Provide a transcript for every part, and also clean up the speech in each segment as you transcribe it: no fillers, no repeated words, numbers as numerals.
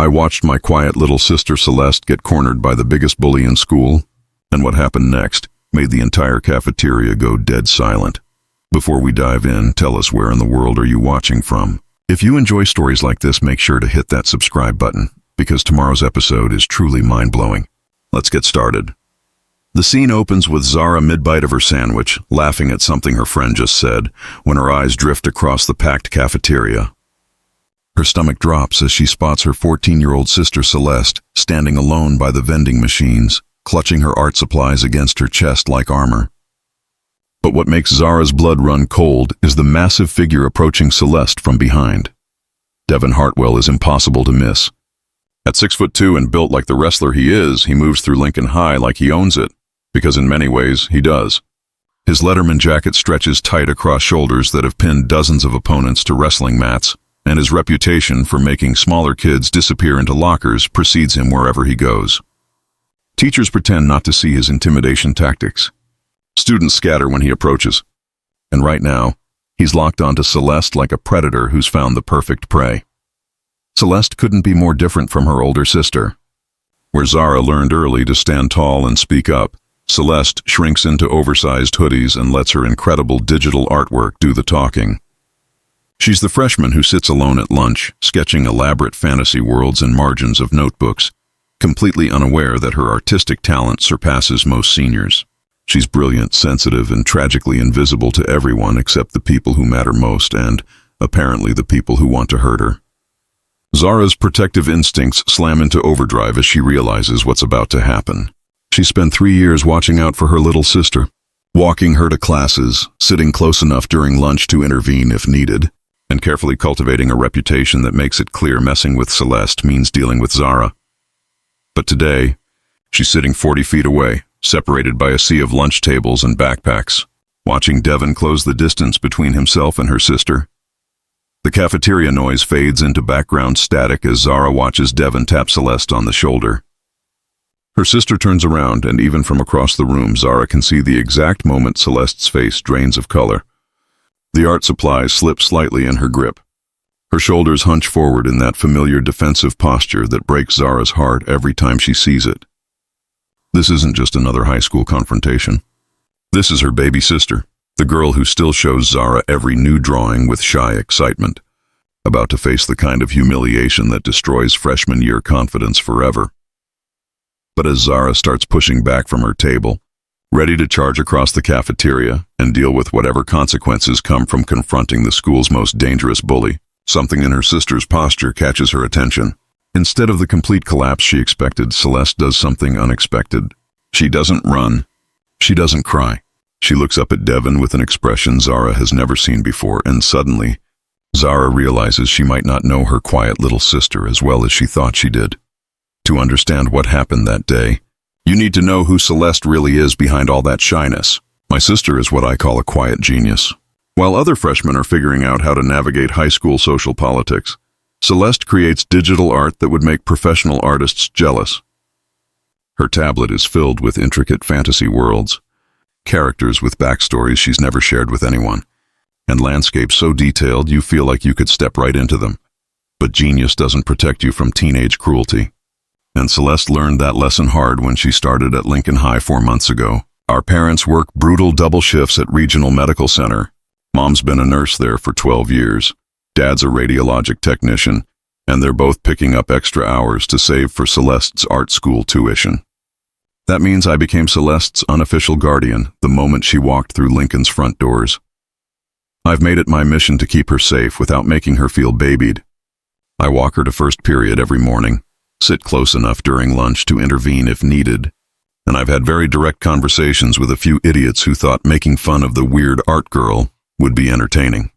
I watched my quiet little sister Celeste get cornered by the biggest bully in school, and what happened next made the entire cafeteria go dead silent. Before we dive in, tell us, where in the world are you watching from? If you enjoy stories like this, make sure to hit that subscribe button, because tomorrow's episode is truly mind-blowing. Let's get started. The scene opens with Zara mid-bite of her sandwich, laughing at something her friend just said, when her eyes drift across the packed cafeteria. Her stomach drops as she spots her 14-year-old sister Celeste standing alone by the vending machines, clutching her art supplies against her chest like armor. But what makes Zara's blood run cold is the massive figure approaching Celeste from behind. Devin Hartwell is impossible to miss. At 6'2" and built like the wrestler he is, he moves through Lincoln High like he owns it, because in many ways, he does. His Letterman jacket stretches tight across shoulders that have pinned dozens of opponents to wrestling mats, and his reputation for making smaller kids disappear into lockers precedes him wherever he goes. Teachers pretend not to see his intimidation tactics. Students scatter when he approaches. And right now, he's locked onto Celeste like a predator who's found the perfect prey. Celeste couldn't be more different from her older sister. Where Zara learned early to stand tall and speak up, Celeste shrinks into oversized hoodies and lets her incredible digital artwork do the talking. She's the freshman who sits alone at lunch, sketching elaborate fantasy worlds in margins of notebooks, completely unaware that her artistic talent surpasses most seniors. She's brilliant, sensitive, and tragically invisible to everyone except the people who matter most and, apparently, the people who want to hurt her. Zara's protective instincts slam into overdrive as she realizes what's about to happen. She spent 3 years watching out for her little sister, walking her to classes, sitting close enough during lunch to intervene if needed, and carefully cultivating a reputation that makes it clear messing with Celeste means dealing with Zara. But today, she's sitting 40 feet away, separated by a sea of lunch tables and backpacks, watching Devin close the distance between himself and her sister. The cafeteria noise fades into background static as Zara watches Devin tap Celeste on the shoulder. Her sister turns around, and even from across the room, Zara can see the exact moment Celeste's face drains of color. The art supplies slip slightly in her grip. Her shoulders hunch forward in that familiar defensive posture that breaks Zara's heart every time she sees it. This isn't just another high school confrontation. This is her baby sister, the girl who still shows Zara every new drawing with shy excitement, about to face the kind of humiliation that destroys freshman year confidence forever. But as Zara starts pushing back from her table, ready to charge across the cafeteria and deal with whatever consequences come from confronting the school's most dangerous bully, something in her sister's posture catches her attention. Instead of the complete collapse she expected, Celeste does something unexpected. She doesn't run. She doesn't cry. She looks up at Devin with an expression Zara has never seen before, and suddenly, Zara realizes she might not know her quiet little sister as well as she thought she did. To understand what happened that day, you need to know who Celeste really is behind all that shyness. My sister is what I call a quiet genius. While other freshmen are figuring out how to navigate high school social politics, Celeste creates digital art that would make professional artists jealous. Her tablet is filled with intricate fantasy worlds, characters with backstories she's never shared with anyone, and landscapes so detailed you feel like you could step right into them. But genius doesn't protect you from teenage cruelty. And Celeste learned that lesson hard when she started at Lincoln High 4 months ago. Our parents work brutal double shifts at Regional Medical Center. Mom's been a nurse there for 12 years. Dad's a radiologic technician, and they're both picking up extra hours to save for Celeste's art school tuition. That means I became Celeste's unofficial guardian the moment she walked through Lincoln's front doors. I've made it my mission to keep her safe without making her feel babied. I walk her to first period every morning, sit close enough during lunch to intervene if needed, and I've had very direct conversations with a few idiots who thought making fun of the weird art girl would be entertaining.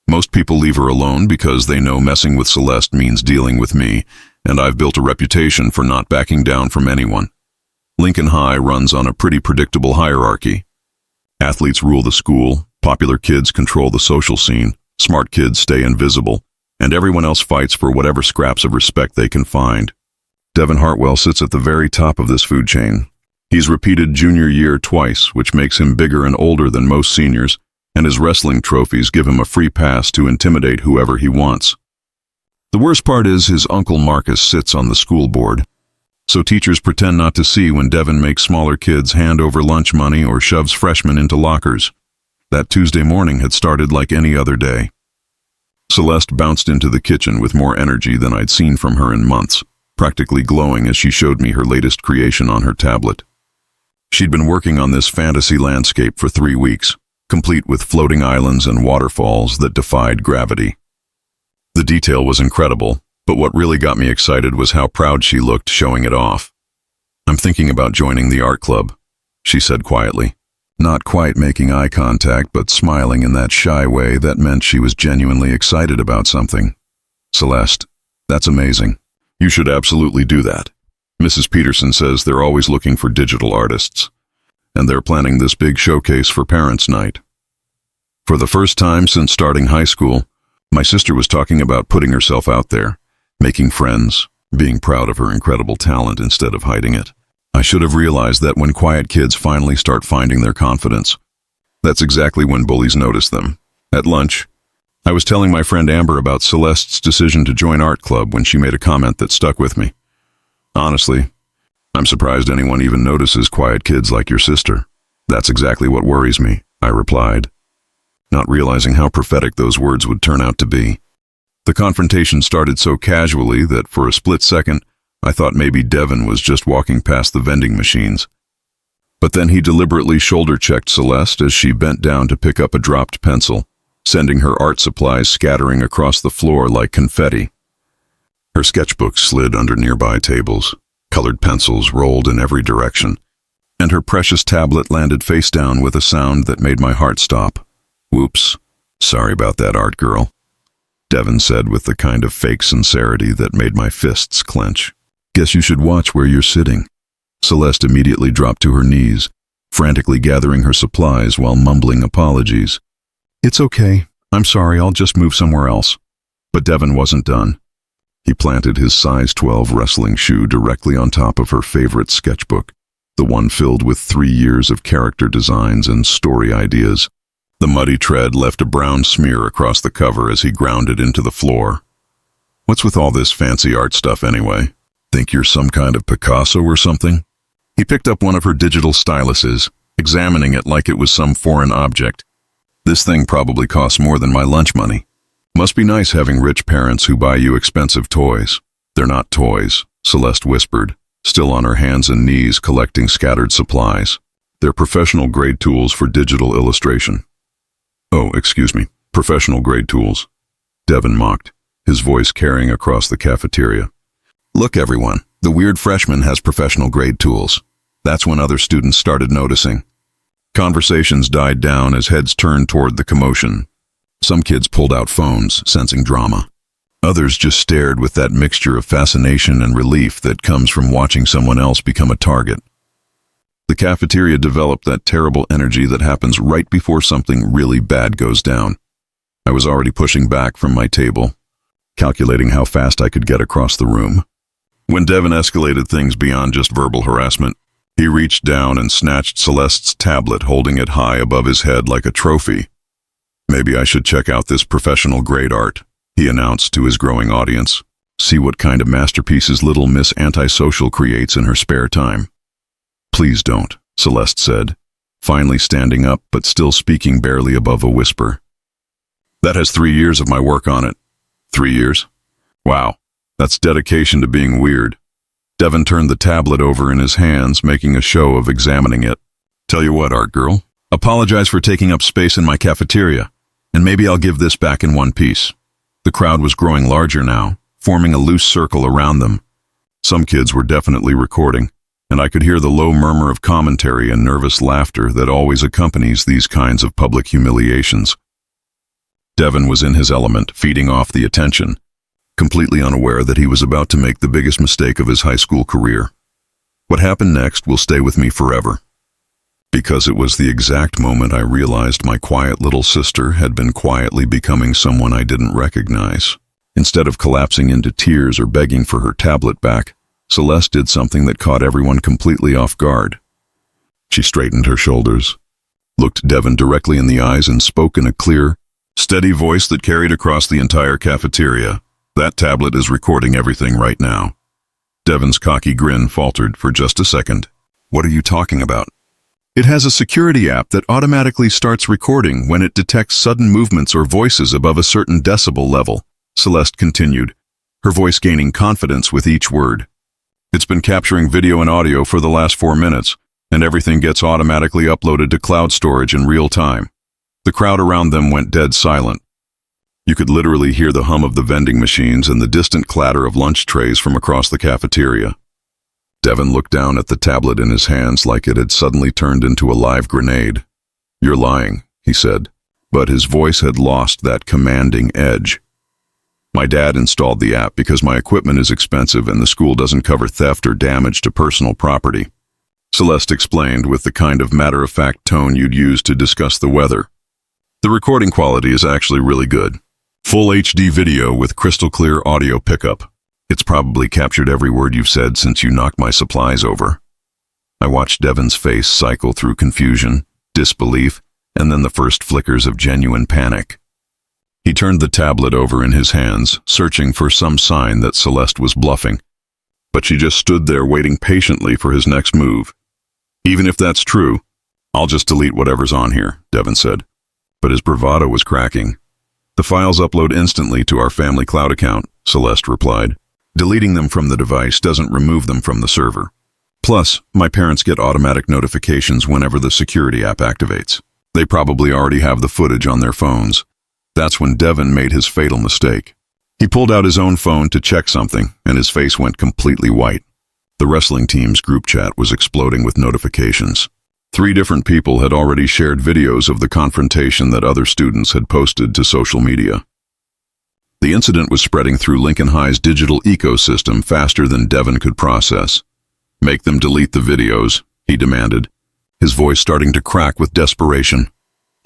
Most people leave her alone because they know messing with Celeste means dealing with me, and I've built a reputation for not backing down from anyone. Lincoln High runs on a pretty predictable hierarchy. Athletes rule the school, popular kids control the social scene, smart kids stay invisible, and everyone else fights for whatever scraps of respect they can find. Devin Hartwell sits at the very top of this food chain. He's repeated junior year twice, which makes him bigger and older than most seniors, and his wrestling trophies give him a free pass to intimidate whoever he wants. The worst part is his Uncle Marcus sits on the school board, so teachers pretend not to see when Devin makes smaller kids hand over lunch money or shoves freshmen into lockers. That Tuesday morning had started like any other day. Celeste bounced into the kitchen with more energy than I'd seen from her in months, practically glowing as she showed me her latest creation on her tablet. She'd been working on this fantasy landscape for 3 weeks, complete with floating islands and waterfalls that defied gravity. The detail was incredible, but what really got me excited was how proud she looked showing it off. "I'm thinking about joining the art club," she said quietly, not quite making eye contact but smiling in that shy way that meant she was genuinely excited about something. "Celeste, that's amazing. You should absolutely do that. Mrs. Peterson says they're always looking for digital artists, and they're planning this big showcase for Parents' Night." For the first time since starting high school, my sister was talking about putting herself out there, making friends, being proud of her incredible talent instead of hiding it. I should have realized that when quiet kids finally start finding their confidence, that's exactly when bullies notice them. At lunch, I was telling my friend Amber about Celeste's decision to join art club when she made a comment that stuck with me. "Honestly, I'm surprised anyone even notices quiet kids like your sister. That's exactly what worries me," I replied, not realizing how prophetic those words would turn out to be. The confrontation started so casually that for a split second, I thought maybe Devin was just walking past the vending machines. But then he deliberately shoulder-checked Celeste as she bent down to pick up a dropped pencil, sending her art supplies scattering across the floor like confetti. Her sketchbook slid under nearby tables, colored pencils rolled in every direction, and her precious tablet landed face down with a sound that made my heart stop. "Whoops, sorry about that, art girl," Devin said with the kind of fake sincerity that made my fists clench. "Guess you should watch where you're sitting." Celeste immediately dropped to her knees, frantically gathering her supplies while mumbling apologies. "It's okay. I'm sorry, I'll just move somewhere else." But Devin wasn't done. He planted his size 12 wrestling shoe directly on top of her favorite sketchbook, the one filled with 3 years of character designs and story ideas. The muddy tread left a brown smear across the cover as he ground it into the floor. "What's with all this fancy art stuff anyway? Think you're some kind of Picasso or something?" He picked up one of her digital styluses, examining it like it was some foreign object. "This thing probably costs more than my lunch money. Must be nice having rich parents who buy you expensive toys." "They're not toys," Celeste whispered, still on her hands and knees collecting scattered supplies. "They're professional-grade tools for digital illustration." "Oh, excuse me, professional-grade tools," Devin mocked, his voice carrying across the cafeteria. "Look, everyone, the weird freshman has professional-grade tools." That's when other students started noticing. Conversations died down as heads turned toward the commotion. Some kids pulled out phones, sensing drama. Others just stared with that mixture of fascination and relief that comes from watching someone else become a target. The cafeteria developed that terrible energy that happens right before something really bad goes down. I was already pushing back from my table, calculating how fast I could get across the room, when Devin escalated things beyond just verbal harassment. He reached down and snatched Celeste's tablet, holding it high above his head like a trophy. "Maybe I should check out this professional-grade art," he announced to his growing audience. "See what kind of masterpieces little Miss Antisocial creates in her spare time." "Please don't," Celeste said, finally standing up but still speaking barely above a whisper. "That has 3 years of my work on it." 3 years? Wow, that's dedication to being weird. Devin turned the tablet over in his hands, making a show of examining it. "Tell you what, art girl, apologize for taking up space in my cafeteria, and maybe I'll give this back in one piece." The crowd was growing larger now, forming a loose circle around them. Some kids were definitely recording, and I could hear the low murmur of commentary and nervous laughter that always accompanies these kinds of public humiliations. Devin was in his element, feeding off the attention, completely unaware that he was about to make the biggest mistake of his high school career. What happened next will stay with me forever, because it was the exact moment I realized my quiet little sister had been quietly becoming someone I didn't recognize. Instead of collapsing into tears or begging for her tablet back, Celeste did something that caught everyone completely off guard. She straightened her shoulders, looked Devin directly in the eyes, and spoke in a clear, steady voice that carried across the entire cafeteria. That tablet is recording everything right now. Devin's cocky grin faltered for just a second. What are you talking about? It has a security app that automatically starts recording when it detects sudden movements or voices above a certain decibel level, Celeste continued, her voice gaining confidence with each word. It's been capturing video and audio for the last 4 minutes, and everything gets automatically uploaded to cloud storage in real time. The crowd around them went dead silent. You could literally hear the hum of the vending machines and the distant clatter of lunch trays from across the cafeteria. Devin looked down at the tablet in his hands like it had suddenly turned into a live grenade. You're lying, he said, but his voice had lost that commanding edge. My dad installed the app because my equipment is expensive and the school doesn't cover theft or damage to personal property. Celeste explained with the kind of matter-of-fact tone you'd use to discuss the weather. The recording quality is actually really good. Full HD video with crystal clear audio pickup. It's probably captured every word you've said since you knocked my supplies over. I watched Devin's face cycle through confusion, disbelief, and then the first flickers of genuine panic. He turned the tablet over in his hands, searching for some sign that Celeste was bluffing. But she just stood there waiting patiently for his next move. Even if that's true, I'll just delete whatever's on here, Devin said. But his bravado was cracking. The files upload instantly to our family cloud account, Celeste replied. Deleting them from the device doesn't remove them from the server. Plus, my parents get automatic notifications whenever the security app activates. They probably already have the footage on their phones. That's when Devin made his fatal mistake. He pulled out his own phone to check something, and his face went completely white. The wrestling team's group chat was exploding with notifications. 3 different people had already shared videos of the confrontation that other students had posted to social media. The incident was spreading through Lincoln High's digital ecosystem faster than Devin could process. Make them delete the videos, he demanded, his voice starting to crack with desperation.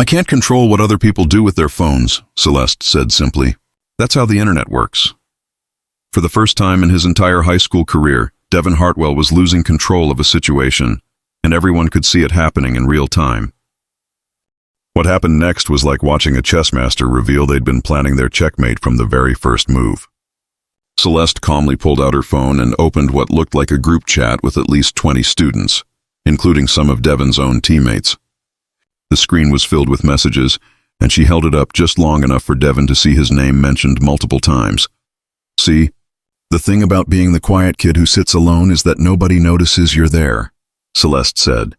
I can't control what other people do with their phones, Celeste said simply. That's how the internet works. For the first time in his entire high school career, Devin Hartwell was losing control of a situation, and everyone could see it happening in real time. What happened next was like watching a chess master reveal they'd been planning their checkmate from the very first move. Celeste calmly pulled out her phone and opened what looked like a group chat with at least 20 students, including some of Devin's own teammates. The screen was filled with messages, and she held it up just long enough for Devin to see his name mentioned multiple times. See, the thing about being the quiet kid who sits alone is that nobody notices you're there, Celeste said,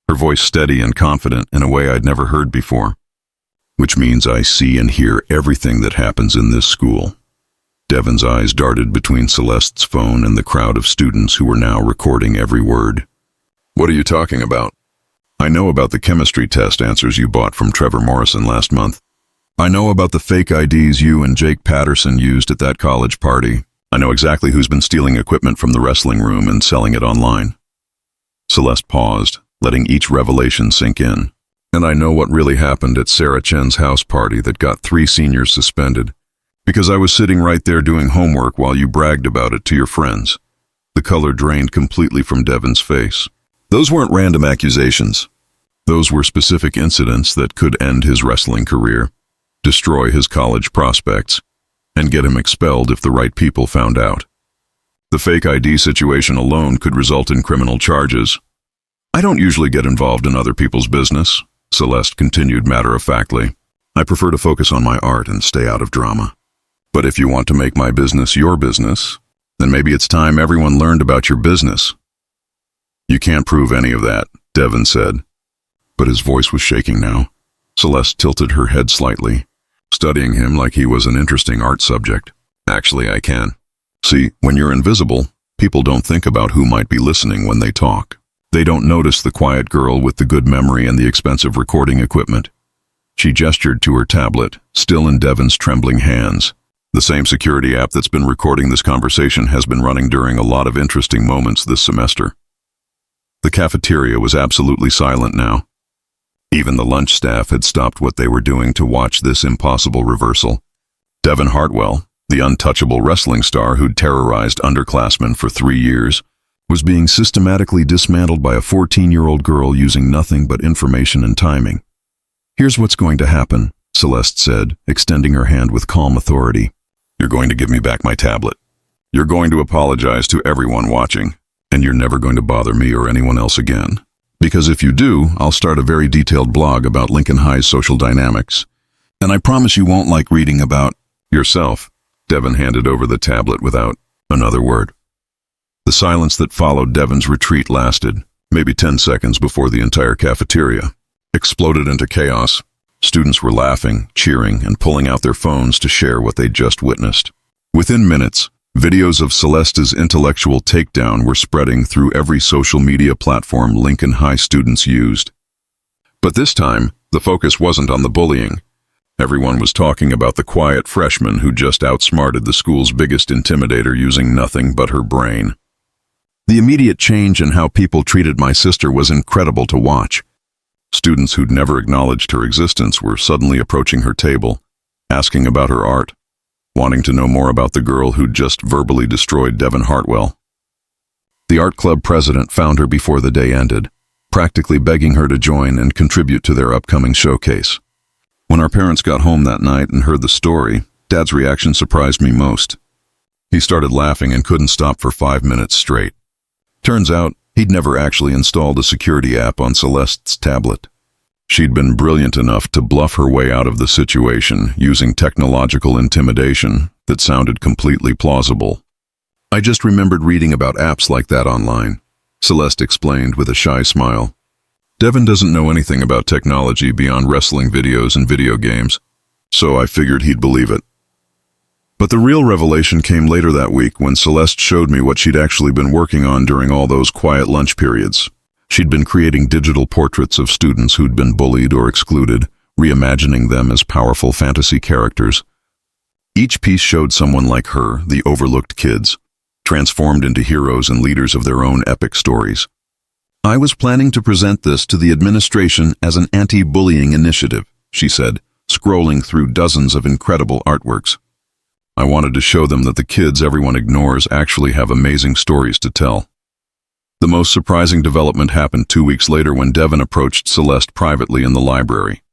her voice steady and confident in a way I'd never heard before. Which means I see and hear everything that happens in this school. Devin's eyes darted between Celeste's phone and the crowd of students who were now recording every word. What are you talking about? I know about the chemistry test answers you bought from Trevor Morrison last month. I know about the fake IDs you and Jake Patterson used at that college party. I know exactly who's been stealing equipment from the wrestling room and selling it online. Celeste paused, letting each revelation sink in. And I know what really happened at Sarah Chen's house party that got 3 seniors suspended, because I was sitting right there doing homework while you bragged about it to your friends. The color drained completely from Devin's face. Those weren't random accusations. Those were specific incidents that could end his wrestling career, destroy his college prospects, and get him expelled if the right people found out. The fake ID situation alone could result in criminal charges. I don't usually get involved in other people's business, Celeste continued matter-of-factly. I prefer to focus on my art and stay out of drama. But if you want to make my business your business, then maybe it's time everyone learned about your business. You can't prove any of that, Devin said. But his voice was shaking now. Celeste tilted her head slightly, studying him like he was an interesting art subject. Actually, I can. See, when you're invisible, people don't think about who might be listening when they talk. They don't notice the quiet girl with the good memory and the expensive recording equipment. She gestured to her tablet, still in Devin's trembling hands. The same security app that's been recording this conversation has been running during a lot of interesting moments this semester. The cafeteria was absolutely silent now. Even the lunch staff had stopped what they were doing to watch this impossible reversal. Devin Hartwell, the untouchable wrestling star who'd terrorized underclassmen for 3 years, was being systematically dismantled by a 14-year-old girl using nothing but information and timing. Here's what's going to happen, Celeste said, extending her hand with calm authority. You're going to give me back my tablet. You're going to apologize to everyone watching, and you're never going to bother me or anyone else again. Because if you do, I'll start a very detailed blog about Lincoln High's social dynamics. And I promise you won't like reading about yourself. Devin handed over the tablet without another word. The silence that followed Devin's retreat lasted maybe 10 seconds before the entire cafeteria exploded into chaos. Students were laughing, cheering, and pulling out their phones to share what they'd just witnessed. Within minutes, videos of Celeste's intellectual takedown were spreading through every social media platform Lincoln High students used. But this time, the focus wasn't on the bullying. Everyone was talking about the quiet freshman who just outsmarted the school's biggest intimidator using nothing but her brain. The immediate change in how people treated my sister was incredible to watch. Students who'd never acknowledged her existence were suddenly approaching her table, asking about her art, wanting to know more about the girl who'd just verbally destroyed Devin Hartwell. The art club president found her before the day ended, practically begging her to join and contribute to their upcoming showcase. When our parents got home that night and heard the story, Dad's reaction surprised me most. He started laughing and couldn't stop for 5 minutes straight. Turns out, he'd never actually installed a security app on Celeste's tablet. She'd been brilliant enough to bluff her way out of the situation using technological intimidation that sounded completely plausible. I just remembered reading about apps like that online, Celeste explained with a shy smile. Devin doesn't know anything about technology beyond wrestling videos and video games, so I figured he'd believe it. But the real revelation came later that week when Celeste showed me what she'd actually been working on during all those quiet lunch periods. She'd been creating digital portraits of students who'd been bullied or excluded, reimagining them as powerful fantasy characters. Each piece showed someone like her, the overlooked kids, transformed into heroes and leaders of their own epic stories. I was planning to present this to the administration as an anti-bullying initiative, she said, scrolling through dozens of incredible artworks. I wanted to show them that the kids everyone ignores actually have amazing stories to tell. The most surprising development happened 2 weeks later when Devin approached Celeste privately in the library.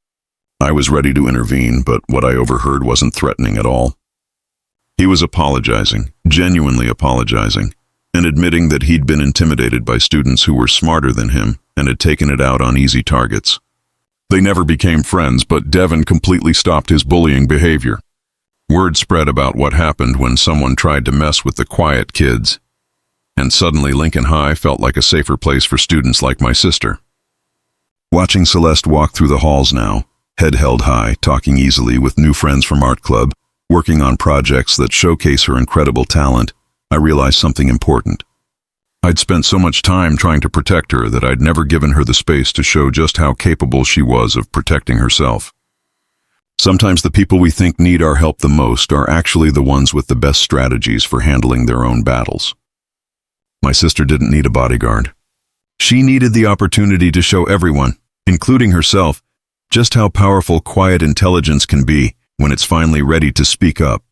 I was ready to intervene, but what I overheard wasn't threatening at all. He was apologizing, genuinely apologizing, and admitting that he'd been intimidated by students who were smarter than him and had taken it out on easy targets. They never became friends, but Devin completely stopped his bullying behavior. Word spread about what happened when someone tried to mess with the quiet kids, and suddenly Lincoln High felt like a safer place for students like my sister. Watching Celeste walk through the halls now, head held high, talking easily with new friends from art club, working on projects that showcase her incredible talent, I realized something important. I'd spent so much time trying to protect her that I'd never given her the space to show just how capable she was of protecting herself. Sometimes the people we think need our help the most are actually the ones with the best strategies for handling their own battles. My sister didn't need a bodyguard. She needed the opportunity to show everyone, including herself, just how powerful quiet intelligence can be when it's finally ready to speak up.